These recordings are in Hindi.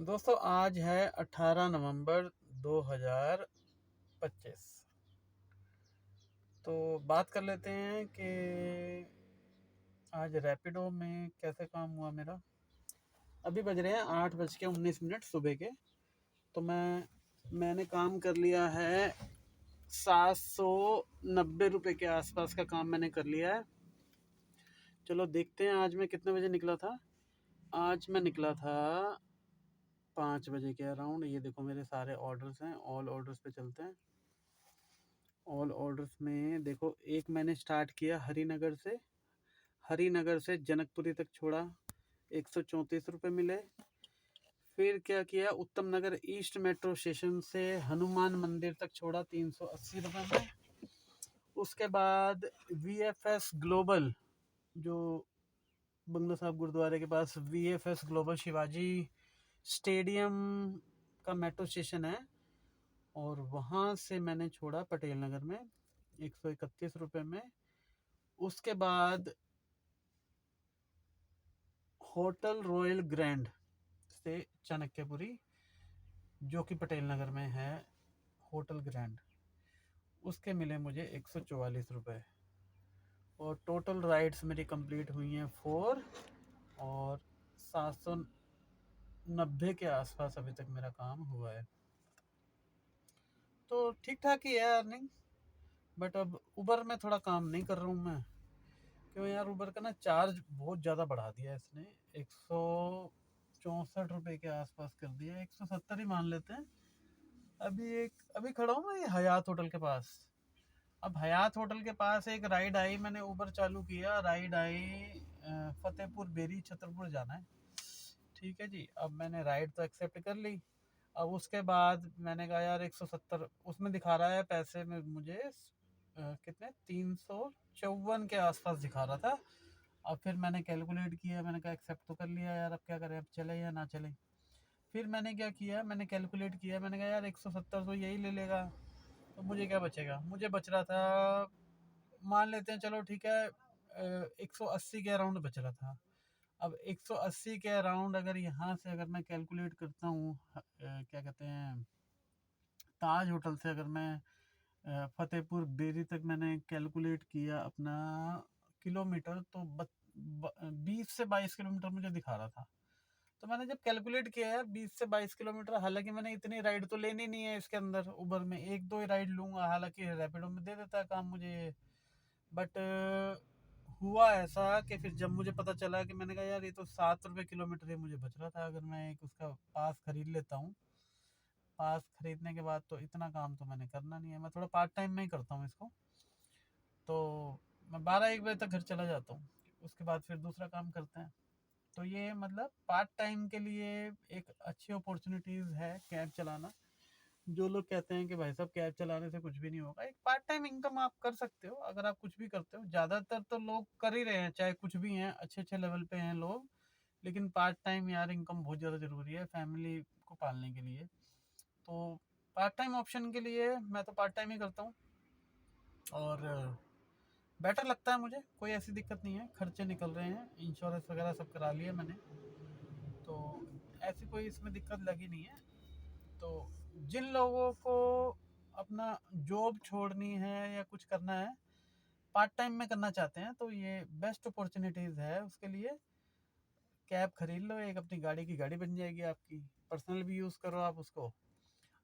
दोस्तों आज है 18 नवंबर 2025। तो बात कर लेते हैं कि आज रैपिडो में कैसे काम हुआ मेरा। अभी बज रहे हैं 8:19 सुबह के। तो मैंने काम कर लिया है 790 रुपये के आसपास का काम मैंने कर लिया है। चलो देखते हैं आज मैं कितने बजे निकला था। आज मैं निकला था 5 बजे के अराउंड। ये देखो मेरे सारे ऑर्डर्स हैं, ऑल ऑर्डर्स पे चलते हैं। ऑल ऑर्डर्स में देखो, एक मैंने स्टार्ट किया हरिनगर से जनकपुरी तक छोड़ा, 134 रुपये मिले। फिर क्या किया, उत्तम नगर ईस्ट मेट्रो स्टेशन से हनुमान मंदिर तक छोड़ा, 380 रुपये में। उसके बाद VFS ग्लोबल, जो बंगला साहब गुरुद्वारे के पास VFS ग्लोबल शिवाजी स्टेडियम का मेट्रो स्टेशन है, और वहाँ से मैंने छोड़ा पटेल नगर में 131 रुपये में। उसके बाद होटल रॉयल ग्रैंड से चाणक्यपुरी, जो कि पटेल नगर में है, होटल ग्रैंड, उसके मिले मुझे 144 रुपये। और टोटल राइड्स मेरी कंप्लीट हुई हैं 4, और 790 के आसपास अभी तक मेरा काम हुआ है। तो ठीक ठाक ही है अर्निंग। बट अब उबर में थोड़ा काम नहीं कर रहा हूँ मैं, क्यों यार, उबर का ना चार्ज बहुत ज़्यादा बढ़ा दिया है इसने। 164 रुपये के आसपास कर दिया, 170 ही मान लेते हैं। अभी खड़ा हूँ मैं ये हयात होटल के पास। अब हयात होटल के पास एक राइड आई, मैंने उबर चालू किया, राइड आई फतेहपुर बेरी छतरपुर जाना है। ठीक है जी, अब मैंने राइड तो एक्सेप्ट कर ली। अब उसके बाद मैंने कहा यार 170 उसमें दिखा रहा है पैसे में मुझे, कितने, 354 के आसपास दिखा रहा था। अब फिर मैंने कैलकुलेट किया, मैंने कहा एक्सेप्ट तो कर लिया यार, अब क्या करें, अब चले या ना चले। फिर मैंने क्या किया, मैंने कैलकुलेट किया, मैंने कहा यार 170 तो यही ले लेगा, तो मुझे क्या बचेगा। मुझे बच रहा था, मान लेते हैं चलो ठीक है, 180 के अराउंड बच रहा था। अब 180 के अराउंड अगर यहाँ से अगर मैं कैलकुलेट करता हूँ, क्या कहते हैं, ताज होटल से अगर मैं फतेहपुर बेरी तक मैंने कैलकुलेट किया अपना किलोमीटर, तो 20 से 22 किलोमीटर मुझे दिखा रहा था। तो मैंने जब कैलकुलेट किया यार 20 से 22 किलोमीटर, हालांकि मैंने इतनी राइड तो लेनी नहीं है इसके अंदर, उबर में एक दो ही राइड लूंगा, हालांकि रैपिडो में दे देता है काम मुझे। बट हुआ ऐसा कि फिर जब मुझे पता चला कि मैंने कहा यार ये तो 7 रुपये किलोमीटर ही मुझे बच रहा था, अगर मैं एक उसका पास खरीद लेता हूँ। पास खरीदने के बाद तो इतना काम तो मैंने करना नहीं है, मैं थोड़ा पार्ट टाइम में ही करता हूँ इसको। तो मैं 12-1 बजे तक घर चला जाता हूँ, उसके बाद फिर दूसरा काम करते हैं। तो ये मतलब पार्ट टाइम के लिए एक अच्छी अपॉर्चुनिटीज़ है कैब चलाना। जो लोग कहते हैं कि भाई साहब कैब चलाने से कुछ भी नहीं होगा, एक पार्ट टाइम इनकम आप कर सकते हो अगर आप कुछ भी करते हो। ज़्यादातर तो लोग कर ही रहे हैं, चाहे कुछ भी हैं, अच्छे अच्छे लेवल पे हैं लोग, लेकिन पार्ट टाइम यार इनकम बहुत ज़्यादा ज़रूरी है फैमिली को पालने के लिए। तो पार्ट टाइम ऑप्शन के लिए मैं तो पार्ट टाइम ही करता हूँ, और बेटर लगता है मुझे। कोई ऐसी दिक्कत नहीं है, खर्चे निकल रहे हैं, इंश्योरेंस वगैरह सब करा लिया मैंने, तो ऐसी कोई इसमें दिक्कत लगी नहीं है। तो जिन लोगों को अपना जॉब छोड़नी है या कुछ करना है, पार्ट टाइम में करना चाहते हैं, तो ये बेस्ट अपॉर्चुनिटीज़ है उसके लिए। कैब खरीद लो, एक अपनी गाड़ी की गाड़ी बन जाएगी आपकी, पर्सनल भी यूज़ करो आप उसको।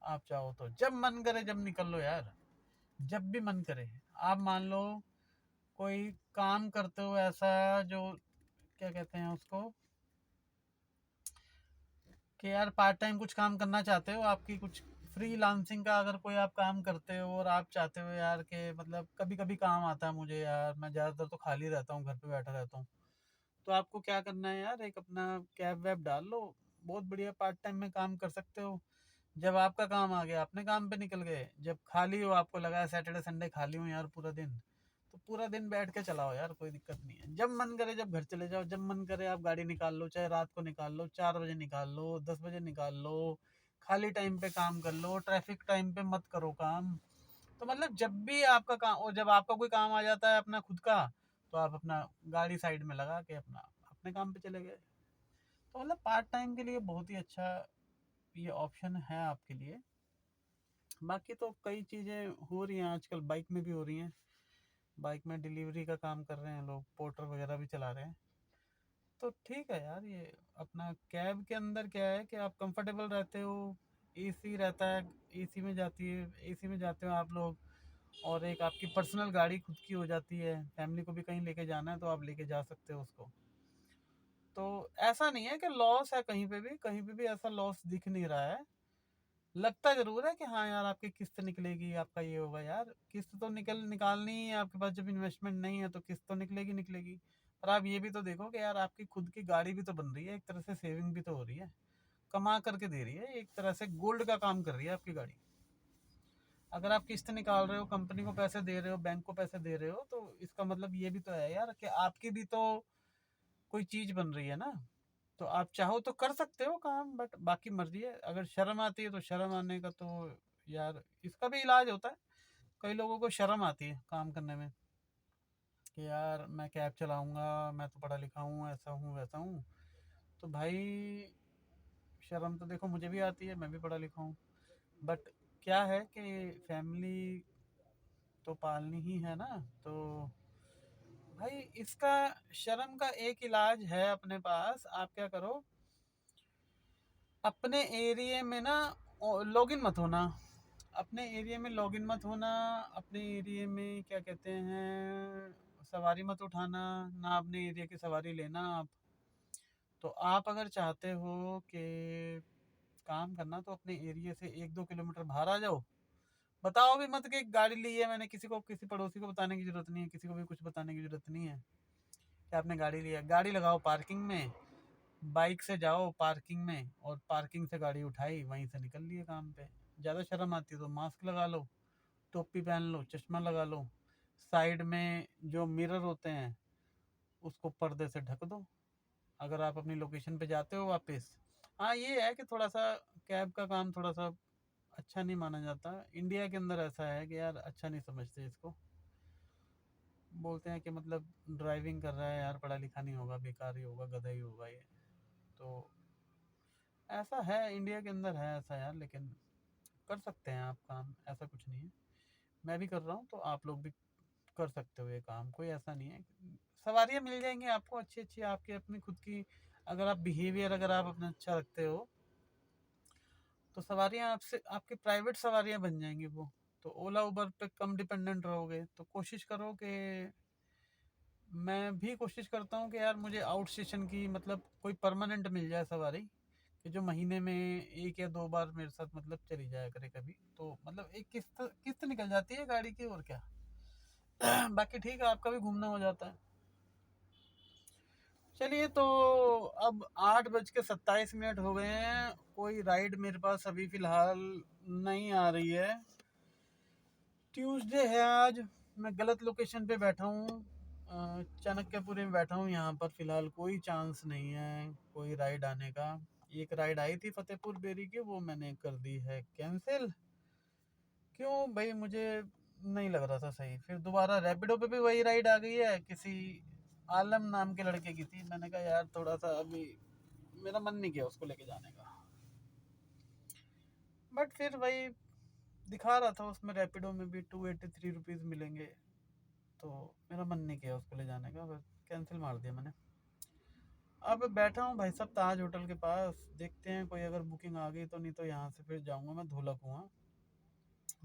आप चाहो तो जब मन करे जब निकल लो यार, जब भी मन करे। आप मान लो कोई काम करते हो ऐसा, जो क्या कहते हैं उसको, कि यार पार्ट टाइम कुछ काम करना चाहते हो, आपकी कुछ फ्रीलांसिंग का अगर कोई आप काम करते हो और आप चाहते हो यार कि मतलब कभी कभी काम आता है मुझे यार, मैं ज़्यादातर तो खाली रहता हूँ, घर पे बैठा रहता हूँ, तो आपको क्या करना है यार, एक अपना कैब वैब डाल लो, बहुत बढ़िया पार्ट टाइम में काम कर सकते हो। जब आपका काम आ गया अपने काम पे निकल गए, जब खाली हो, आपको लगा है सैटरडे संडे खाली हूँ यार पूरा दिन, तो पूरा दिन बैठ के चलाओ यार, कोई दिक्कत नहीं है। जब मन करे जब घर चले जाओ, जब मन करे आप गाड़ी निकाल लो, चाहे रात को निकाल लो, 4 बजे निकाल लो, 10 बजे निकाल लो, खाली टाइम पे काम कर लो, ट्रैफिक टाइम पे मत करो काम। तो मतलब जब भी आपका काम, और जब आपका कोई काम आ जाता है अपना खुद का, तो आप अपना गाड़ी साइड में लगा के अपना अपने काम पे चले गए। तो मतलब पार्ट टाइम के लिए बहुत ही अच्छा ये ऑप्शन है आपके लिए। बाकी तो कई चीज़ें हो रही हैं आजकल, बाइक में भी हो रही हैं। बाइक में डिलीवरी का काम कर रहे हैं लोग, पोर्टर वगैरह भी चला रहे हैं। तो ठीक है यार, ये अपना कैब के अंदर क्या है कि आप कंफर्टेबल रहते हो, एसी रहता है, एसी में जाते हो आप लोग, और एक आपकी पर्सनल गाड़ी खुद की हो जाती है। फैमिली को भी कहीं लेके जाना है तो आप लेके जा सकते हो उसको। तो ऐसा नहीं है कि लॉस है, कहीं पे भी ऐसा लॉस दिख नहीं रहा है। लगता ज़रूर है कि हाँ यार, आपकी किस्त निकलेगी, आपका ये होगा। यार किस्त तो निकालनी ही है आपके पास, जब इन्वेस्टमेंट नहीं है तो किस्त तो निकलेगी। पर आप ये भी तो देखो कि यार आपकी खुद की गाड़ी भी तो बन रही है, एक तरह से सेविंग भी तो हो रही है, कमा करके दे रही है, एक तरह से गोल्ड का काम कर रही है आपकी गाड़ी। अगर आप किस्त निकाल रहे हो, कंपनी को पैसे दे रहे हो, बैंक को पैसे दे रहे हो, तो इसका मतलब ये भी तो है यार कि आपकी भी तो कोई चीज़ बन रही है ना। तो आप चाहो तो कर सकते हो काम, बट बाकी मर्जी है। अगर शर्म आती है तो शर्म आने का तो यार इसका भी इलाज होता है। कई लोगों को शर्म आती है काम करने में कि यार मैं कैब चलाऊंगा, मैं तो पढ़ा लिखा हूँ, ऐसा हूँ वैसा हूँ। तो भाई शर्म तो देखो मुझे भी आती है, मैं भी पढ़ा लिखा हूँ। बट क्या है कि फैमिली तो पालनी ही है ना। तो भाई इसका शर्म का एक इलाज है अपने पास। आप क्या करो, अपने एरिया में ना लॉगिन मत होना। अपने एरिया में लॉगिन मत होना। अपने एरिया में क्या कहते हैं, सवारी मत उठाना ना, अपने एरिया की सवारी लेना आप। तो आप अगर चाहते हो कि काम करना तो अपने एरिया से 1-2 किलोमीटर बाहर आ जाओ। बताओ भी मत कि गाड़ी ली है मैंने, किसी को, किसी पड़ोसी को बताने की जरूरत नहीं है, किसी को भी कुछ बताने की जरूरत नहीं है कि आपने गाड़ी लिया। गाड़ी लगाओ पार्किंग में, बाइक से जाओ पार्किंग में, और पार्किंग से गाड़ी उठाई, वहीं से निकल लिए काम पे। ज़्यादा शर्म आती है तो मास्क लगा लो, टोपी पहन लो, चश्मा लगा लो, साइड में जो मिरर होते हैं उसको पर्दे से ढक दो अगर आप अपनी लोकेशन पे जाते हो वापस। हाँ ये है कि थोड़ा सा कैब का काम थोड़ा सा अच्छा नहीं माना जाता। इंडिया के अंदर ऐसा है कि यार अच्छा नहीं समझते इसको। बोलते हैं कि मतलब ड्राइविंग कर रहा है यार, पढ़ा लिखा नहीं होगा, बेकार ही होगा, गधा ही होगा ये। तो ऐसा है, इंडिया के अंदर है ऐसा यार। लेकिन कर सकते हैं आप काम, ऐसा कुछ नहीं है। मैं भी कर रहा हूँ तो आप लोग भी कर सकते हो ये काम, कोई ऐसा नहीं है। सवारियाँ मिल जाएंगी आपको अच्छी अच्छी, आपके अपनी खुद की। अगर आप बिहेवियर अगर आप अपना अच्छा रखते हो तो सवारियाँ आपसे, आपकी प्राइवेट सवारियाँ बन जाएंगी वो। तो ओला उबर पे कम डिपेंडेंट रहोगे। तो कोशिश करो कि, मैं भी कोशिश करता हूँ कि यार मुझे आउट स्टेशन की मतलब कोई परमानेंट मिल जाए सवारी, कि जो महीने में 1 या 2 बार मेरे साथ मतलब चली जाया करे कभी। तो मतलब एक किस्त किस्त निकल जाती है गाड़ी की, और क्या। बाकी ठीक है, आपका भी घूमना हो जाता है। चलिए तो अब 8:27 हो गए हैं, कोई राइड मेरे पास अभी फ़िलहाल नहीं आ रही है। ट्यूसडे है आज, मैं गलत लोकेशन पे बैठा हूँ, चाणक्यपुरी में बैठा हूँ। यहाँ पर फ़िलहाल कोई चांस नहीं है कोई राइड आने का। एक राइड आई थी फतेहपुर बेरी की, वो मैंने कर दी है कैंसिल। क्यों भाई, मुझे नहीं लग रहा था सही। फिर दोबारा रैपिडो पे भी वही राइड आ गई है, किसी आलम नाम के लड़के की थी। मैंने कहा यार थोड़ा सा अभी मेरा मन नहीं किया उसको लेके जाने का। बट फिर वही दिखा रहा था उसमें, रैपिडो में भी 283 रुपीज़ मिलेंगे। तो मेरा मन नहीं किया उसको ले जाने का, बस कैंसिल मार दिया मैंने। अब बैठा हूँ भाई साहब ताज होटल के पास, देखते हैं कोई अगर बुकिंग आ गई तो, नहीं तो यहाँ से फिर जाऊँगा मैं धोला कुआं।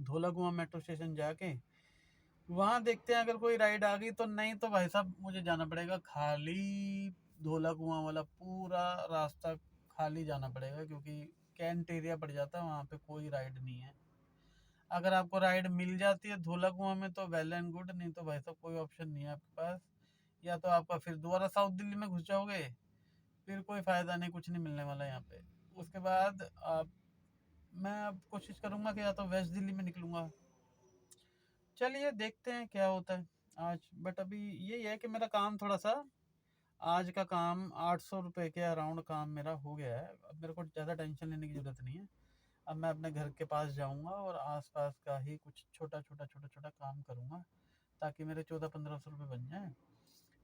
धोला कुआं मेट्रो स्टेशन जाके वहाँ देखते हैं अगर कोई राइड आ गई तो, नहीं तो भाई साहब मुझे जाना पड़ेगा खाली। धोला कुआं वाला पूरा रास्ता खाली जाना पड़ेगा, क्योंकि कैंट एरिया पड़ जाता है, वहाँ पे कोई राइड नहीं है। अगर आपको राइड मिल जाती है धोला कुआं में तो वेल एंड गुड, नहीं तो भाई साहब कोई ऑप्शन नहीं है आपके पास। या तो आपका फिर दोबारा साउथ दिल्ली में घुस जाओगे, फिर कोई फ़ायदा नहीं, कुछ नहीं मिलने वाला यहाँ पे। उसके बाद आप, मैं अब कोशिश करूँगा कि या तो वेस्ट दिल्ली में निकलूँगा। चलिए देखते हैं क्या होता है आज। बट अभी यही है कि मेरा काम थोड़ा सा, आज का काम 800 रुपये के अराउंड काम मेरा हो गया है। अब मेरे को ज़्यादा टेंशन लेने की ज़रूरत नहीं है। अब मैं अपने घर के पास जाऊंगा और आसपास का ही कुछ छोटा छोटा काम करूंगा, ताकि मेरे 1400-1500 रुपये बन जाएं।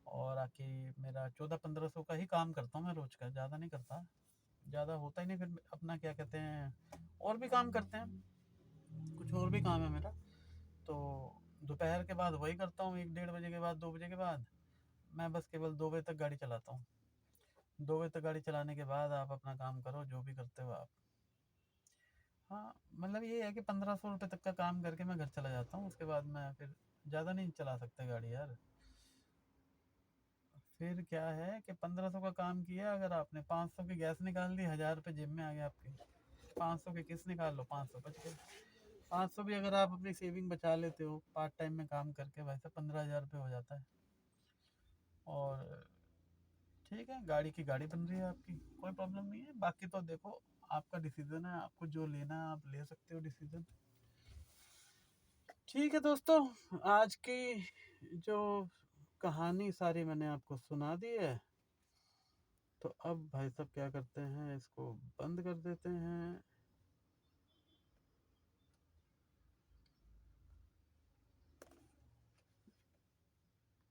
और आके मेरा 1400-1500 का ही काम करता हूँ मैं रोज़ का, ज़्यादा नहीं करता। ज़्यादा होता ही नहीं, फिर अपना क्या कहते हैं और भी काम करते हैं, कुछ और भी काम है मेरा। तो दोपहर के बाद वही करता हूँ, 1 डेढ़ बजे के बाद, 2 बजे के बाद मैं बस केवल 2 बजे तक गाड़ी चलाता हूँ। 2 बजे तक गाड़ी चलाने के बाद आप अपना काम करो, जो भी करते हो आप। हाँ, मतलब ये है कि 1500 रुपये तक का काम करके मैं घर चला जाता हूँ, उसके बाद मैं फिर ज़्यादा नहीं चला सकता गाड़ी यार। फिर क्या है कि 1500 का काम किया, अगर आपने 500 की गैस निकाल दी, 1000 रुपये जेब में आ गए आपके। 500 की किस्त निकाल लो, 500 बच गए। 500 भी अगर आप अपनी सेविंग बचा लेते हो पार्ट टाइम में काम करके, भाई साहब 15,000 रुपये हो जाता है। और ठीक है, गाड़ी की गाड़ी बन रही है आपकी, कोई प्रॉब्लम नहीं है। बाकी तो देखो, आपका डिसीजन है, आपको जो लेना है आप ले सकते हो डिसीजन। ठीक है दोस्तों, आज की जो कहानी सारी मैंने आपको सुना दी है, तो अब भाई साहब क्या करते हैं, इसको बंद कर देते हैं।